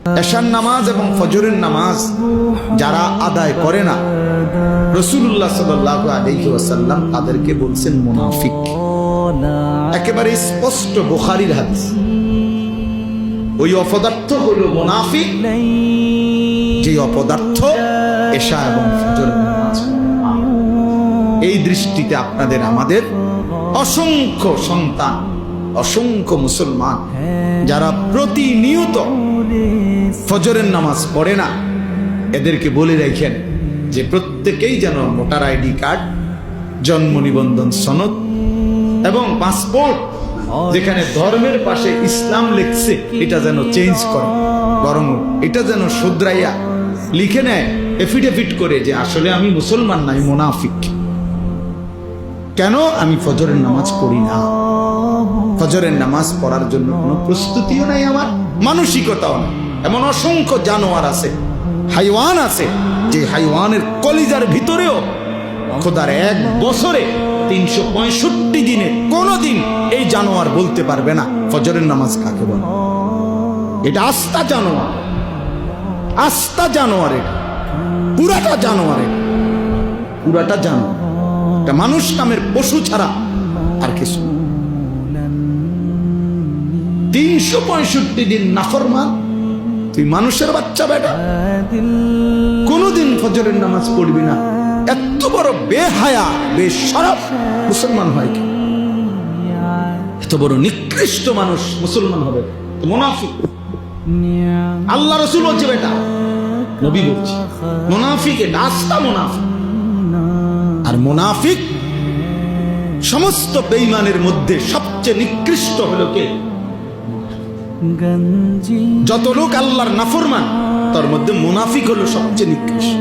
এশার নামাজ এবং ফজরের নামাজ যারা আদায় করে না, রাসূলুল্লাহ সাল্লাল্লাহু আলাইহি ওয়াসাল্লাম তাদেরকে বলছেন মুনাফিক। একেবারে স্পষ্ট বুখারীর হাদিস। ওই অপদার্থ হলো মুনাফিক, যে অপদার্থ এশা এবং ফজরের নামাজ। এই দৃষ্টিতে আপনাদের আমাদের অসংখ্য সন্তান, অসংখ্য মুসলমান যারা প্রতিনিয়ত ফজরের নামাজ পড়ে না, এদেরকে বলে রাখেন যে প্রত্যেকেই যেন ভোটার আইডি কার্ড, জন্ম নিবন্ধন সনদ এবং পাসপোর্ট যেখানে ধর্মের পাশে ইসলাম লিখছে এটা যেন চেঞ্জ করে, বরং এটা যেন শুধরাইয়া লিখে নেয় এফিডেভিট করে যে আসলে আমি মুসলমান নাই, মুনাফিক। কেন? আমি ফজরের নামাজ পড়ি না। ফজরের নামাজ পড়ার জন্য কোনো প্রস্তুতিও নাই, আমার মানসিকতাও নাই। এমন অসংখ্য জানোয়ার আছে, হাইওয়ান আছে, যে হাইওয়ানের কলিজার ভিতরেও খোদার এক বছরে 365 দিনে কোনোদিন এই জানোয়ার বলতে পারবে না ফজরের নামাজ কাকে বলে। এটা আস্তা জানোয়ার, আস্তা জানোয়ার, এটা পুরাটা জানোয়ার, পুরাটা জানোয়ার। এটা মানুষ নামের পশু ছাড়া আর কিছু। 365 দিন নাফরমান, তুই মানুষের বাচ্চা বেটা, কোনদিন ফজরের নামাজ পড়বি না। এত বড় বেহায়া বেশরফ মুসলমান হয় কি? এত বড় নিকৃষ্ট মানুষ মুসলমান হবে? মুনাফিক। আল্লাহ রাসূল বলছে বেটা, নবী বলছে মুনাফিক, নাস্তা মুনাফিক। আর মুনাফিক সমস্ত বেঈমানের মধ্যে সবচেয়ে নিকৃষ্ট হলো কে? যত লোক আল্লাহর নাফরমান তার মধ্যে মুনাফিক হলো সবচেয়ে নিকৃষ্ট।